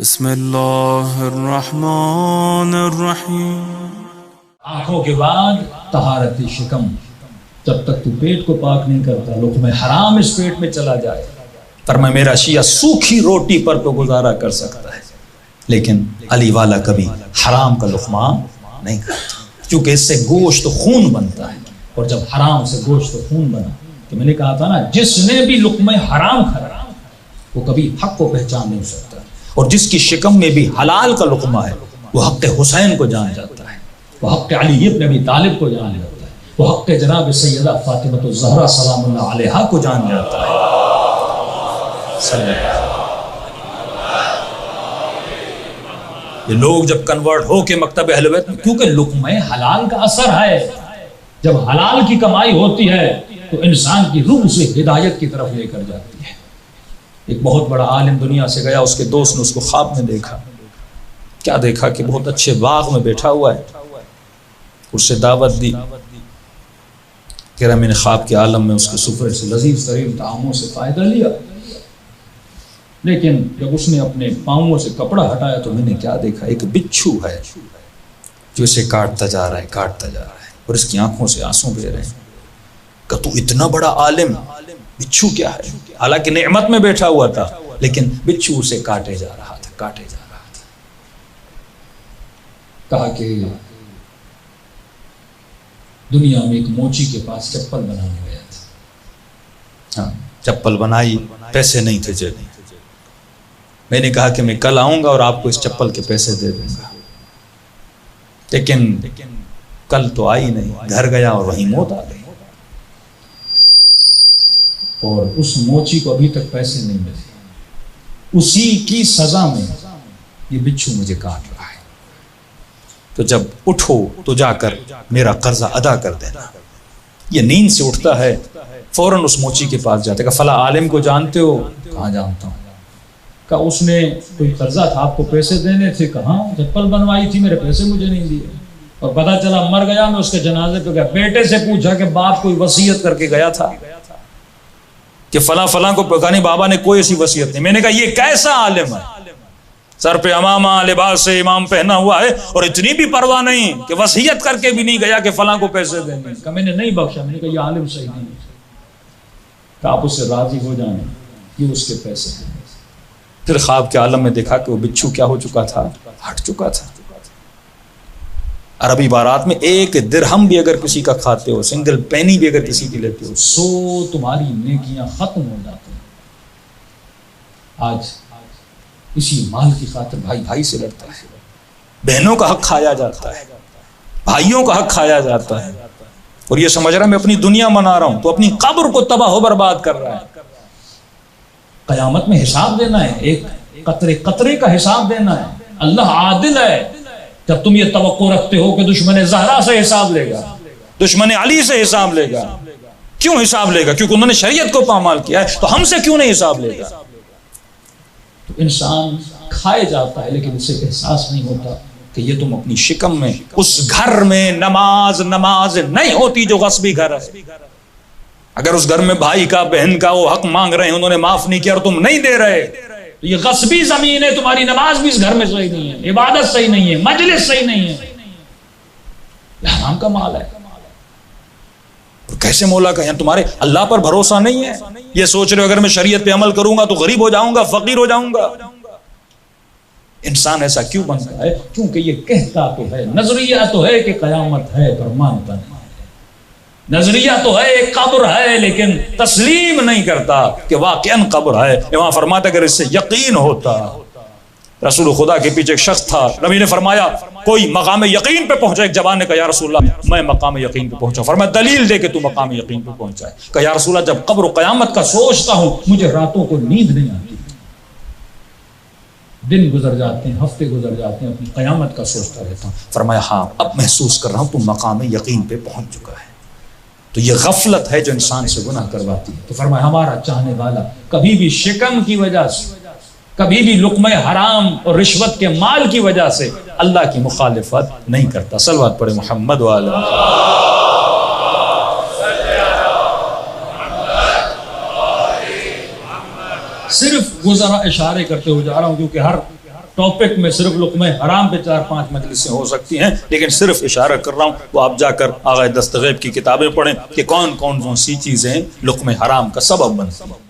بسم اللہ الرحمن الرحیم۔ آنکھوں کے بعد طہارت شکم، جب تک تو پیٹ کو پاک نہیں کرتا لقمہ حرام اس پیٹ میں چلا جائے۔ فرمایا میرا شیعہ سوکھی روٹی پر تو گزارا کر سکتا ہے، لیکن علی والا کبھی حرام کا لقمہ نہیں کرتا، کیونکہ اس سے گوشت خون بنتا ہے، اور جب حرام سے گوشت خون بنا تو میں نے کہا تھا نا، جس نے بھی لقمہ حرام کھایا وہ کبھی حق کو پہچان نہیں سکتا، اور جس کی شکم میں بھی حلال کا لقمہ ہے وہ حق حسین کو جان جاتا ہے، وہ حق علی ابن ابی طالب کو جان جاتا ہے، وہ حق جناب سیدہ فاطمہ الزہرا سلام اللہ علیہا کو جان جاتا ہے۔ یہ لوگ جب کنورٹ ہو کے مکتب اہل بیت، کیونکہ لقمہ حلال کا اثر ہے، جب حلال کی کمائی ہوتی ہے تو انسان کی روح سے ہدایت کی طرف لے کر جاتی ہے۔ ایک بہت بڑا عالم دنیا سے گیا، اس کے دوست نے اس کو خواب میں دیکھا، کیا دیکھا کہ بہت اچھے باغ میں بیٹھا ہوا ہے، اس سے دعوت دی، کہہ رہا میں نے خواب کے عالم میں اس کے سفرے سے لذیذ ترین طعاموں سے فائدہ لیا، لیکن جب اس نے اپنے پاؤں سے کپڑا ہٹایا تو میں نے کیا دیکھا، ایک بچھو ہے جو اسے کاٹتا جا رہا ہے، کاٹتا جا رہا ہے، اور اس کی آنکھوں سے آنسو بہہ رہے ہیں۔ کہ تو اتنا بڑا عالم، بچھو کیا ہے؟ حالانکہ نعمت میں بیٹھا ہوا تھا، لیکن بچھو اسے کاٹے جا رہا تھا، کاٹے جا رہا تھا۔ کہا کہ دنیا میں ایک موچی کے پاس چپل بنانے گیا تھا، ہاں چپل بنائی، پیسے نہیں تھے جیب میں، میں نے کہا کہ میں کل آؤں گا اور آپ کو اس چپل کے پیسے دے دوں گا، لیکن کل تو آئی نہیں، گھر گیا اور وہیں موت آ گئی، اور اس موچی کو ابھی تک پیسے نہیں ملے، اسی کی سزا میں یہ بچھو مجھے کاٹ رہا ہے، تو جب اٹھو تو جا کر میرا قرضہ ادا کر دینا۔ یہ نیند سے اٹھتا ہے، فوراً اس موچی کے پاس جاتے، کہا فلاں عالم کو جانتے ہو؟ کہاں جانتا ہوں۔ کہا اس نے کوئی قرضہ تھا، آپ کو پیسے دینے تھے؟ کہاں، چپل بنوائی تھی، میرے پیسے مجھے نہیں دیے، اور پتہ چلا مر گیا، میں اس کے جنازے پہ گیا، بیٹے سے پوچھا کہ باپ کوئی وصیت کر کے گیا تھا کہ فلاں فلاں کو پکانی؟ بابا نے کوئی ایسی وصیت نہیں۔ میں نے کہا یہ کیسا عالم ہے، سر پہ امامہ لباس سے امام پہنا ہوا ہے اور اتنی بھی پرواہ نہیں کہ وصیت کر کے بھی نہیں گیا کہ فلاں کو پیسے دینے۔ کہا میں نے نہیں بخشا، میں نے کہا یہ عالم صحیح نہیں ہے، کہ آپ اس سے راضی ہو جائیں، یہ اس کے پیسے ہیں۔ پھر خواب کے عالم میں دیکھا کہ وہ بچھو کیا ہو چکا تھا، ہٹ چکا تھا۔ عربی بارات میں ایک درہم بھی اگر کسی کا کھاتے ہو، سنگل پینی بھی اگر کسی کی لیتے ہو، 100 تمہاری نیکیاں ختم ہو جاتی ہیں۔ آج اسی مال کی خاطر بھائی بھائی سے لڑتا ہے، بہنوں کا حق کھایا جاتا ہے، بھائیوں کا حق کھایا جاتا ہے، اور یہ سمجھ رہا ہے میں اپنی دنیا منا رہا ہوں، تو اپنی قبر کو تباہ و برباد کر رہا ہے۔ قیامت میں حساب دینا ہے، ایک قطرے قطرے کا حساب دینا ہے۔ اللہ عادل ہے، جب تم یہ توقع رکھتے ہو کہ دشمن زہرا سے حساب لے گا، دشمن علی سے حساب لے گا، کیوں حساب لے گا؟ کیونکہ انہوں نے شریعت کو پامال کیا ہے، تو ہم سے کیوں نہیں حساب لے گا؟ تو انسان کھائے جاتا ہے، لیکن اسے احساس نہیں ہوتا کہ یہ تم اپنی شکم میں، اس گھر میں نماز نہیں ہوتی جو غصبی گھر ہے۔ اگر اس گھر میں بھائی کا، بہن کا وہ حق مانگ رہے ہیں، انہوں نے معاف نہیں کیا اور تم نہیں دے رہے، تو یہ غصبی زمین ہے، تمہاری نماز بھی اس گھر میں صحیح نہیں ہے، عبادت صحیح نہیں ہے، مجلس صحیح نہیں ہے، یہ حرام کا مال ہے۔ اور کیسے مولا کا، یعنی تمہارے اللہ پر بھروسہ نہیں ہے، یہ سوچ رہے ہو اگر میں شریعت پہ عمل کروں گا تو غریب ہو جاؤں گا، فقیر ہو جاؤں گا۔ انسان ایسا کیوں بنتا ہے؟ کیونکہ یہ کہتا تو ہے، نظریہ تو ہے کہ قیامت ہے، پر مانتا نہیں، نظریہ تو ہے ایک قبر ہے، لیکن تسلیم نہیں کرتا کہ واقعاً قبر ہے۔ امام فرماتا اگر اس سے یقین ہوتا، رسول خدا کے پیچھے ایک شخص تھا، نبی نے فرمایا کوئی مقام یقین پہ پہنچا، ایک جوان نے کہا یا رسول اللہ میں مقام یقین پہ پہنچا، فرمایا دلیل دے کہ تو مقام یقین پہ پہنچا ہے۔ کہا یا رسول اللہ جب قبر و قیامت کا سوچتا ہوں مجھے راتوں کو نیند نہیں آتی، دن گزر جاتے ہیں، ہفتے گزر جاتے ہیں، اپنی قیامت کا سوچتا رہتا ہوں۔ فرمایا ہاں اب محسوس کر رہا ہوں تو مقام یقین پہ پہنچ چکا ہے۔ تو یہ غفلت ہے جو انسان سے گناہ کرواتی ہے۔ تو فرمایا ہمارا چاہنے والا کبھی بھی شکم کی وجہ سے، کبھی بھی لقمہ حرام اور رشوت کے مال کی وجہ سے اللہ کی مخالفت نہیں کرتا۔ صلوات پڑھے محمد والا۔ صرف گزرا اشارے کرتے ہوئے جا رہا ہوں، کیونکہ ٹاپک میں صرف لقمہ حرام پہ 4-5 مجلسیں ہو سکتی ہیں، لیکن صرف اشارہ کر رہا ہوں، وہ آپ جا کر آغا دستغیب کی کتابیں پڑھیں کہ کون کون سی چیزیں لقمہ حرام کا سبب بنتی ہیں۔